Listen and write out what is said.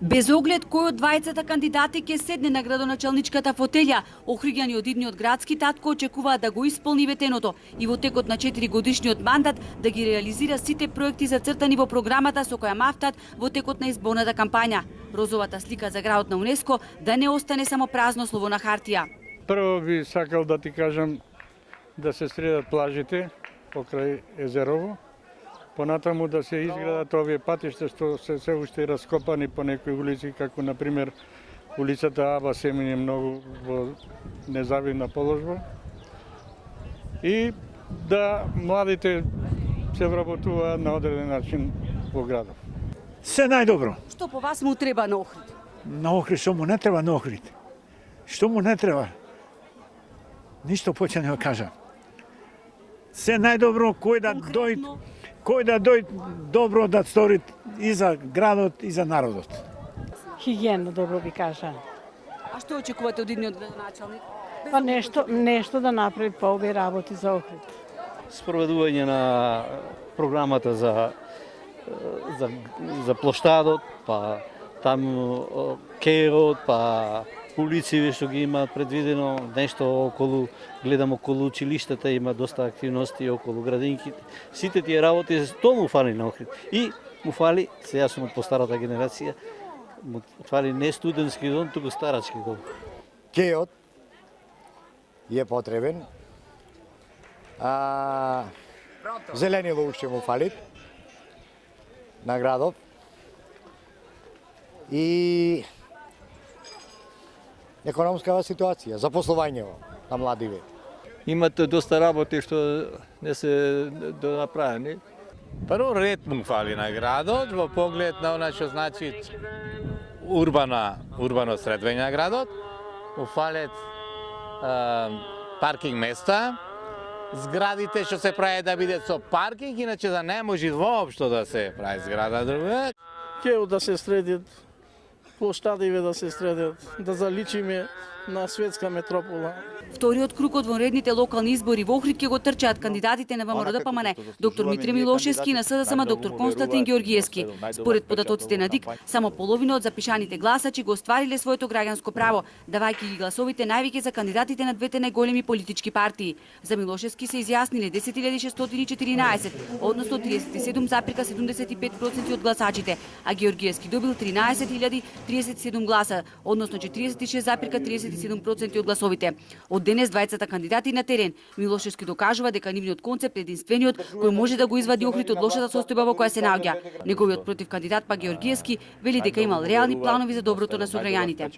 Без оглед кој од двајцата кандидати ќе седне на градоначалничката фотелја, Охриѓани од идниот градски татко очекуваат да го исполни ветеното и во текот на 4 годишниот мандат да ги реализира сите проекти зацртани во програмата со која мафтат во текот на изборната кампања. Розовата слика за градот на УНЕСКО да не остане само празно слово на хартија. Прво би сакал да ти кажам да се средат плажите покрај езерово. Понатаму да се изградат овие патишта што се уште раскопани по некои улици, како например улицата Аба Семин е многу во незавидна положба. И да младите се вработуваат на одреден начин во градот. Се најдобро. Што по вас му треба на Охрид? На Охрид, што му не треба на Охрид? Што му не треба? Ништо повеќе не го кажа. Се најдобро кој да дојде добро да стори и за градот и за народот. Хигиена, добро би кажа. А што очекувате од идниот градоначалник? Па нешто да направи по овие работи за Охрид. Спроведување на програмата за плоштадот, па таму кејрот, па улици што ги имаат предвидено, нешто околу, гледам околу училиштата има доста активности околу градинките. Сите тие работи тоа му фали на Охрид. И му фали, сега сум од постарата генерација, му фали не студентски дом, туку старачки дом. Кејот е потребен. Зеленило уште му фали на градот. И економскава ситуација, запослувањето на младиве. Имате доста работи што не се донаправени. Прво ред му фали на градот, во поглед на она што значи урбано средување на градот. Му фалет паркинг места, зградите што се прави да бидат со паркинг, иначе да не може воопшто да се прави зграда друга. Кео да се средат, плоштадиве да се средат, да заличиме на светска метропола. Вториот круг од вонредните локални избори во Охрид ќе го трчаат кандидатите на ВМРО-ДПМН, доктор Митре Милошевски и на СДСМ доктор Константин Георгиевски. Според податоците на ДИК, само половина од запишаните гласачи го оствариле своето граѓанско право, давајќи ги гласовите највеќе за кандидатите на двете најголеми политички партии. За Милошевски се изјасниле 10.614, односно 37,75% од гласачите, а Георгиевски добил 13.037 гласа, односно 46,37% од гласовите. Од денес двајцата кандидати на терен. Милошевски докажува дека нивниот концепт е единствениот кој може да го извади Охрид од лошата состојба во која се наоѓа. Неговиот против кандидат па Георгиевски вели дека имал реални планови за доброто на сограѓаните.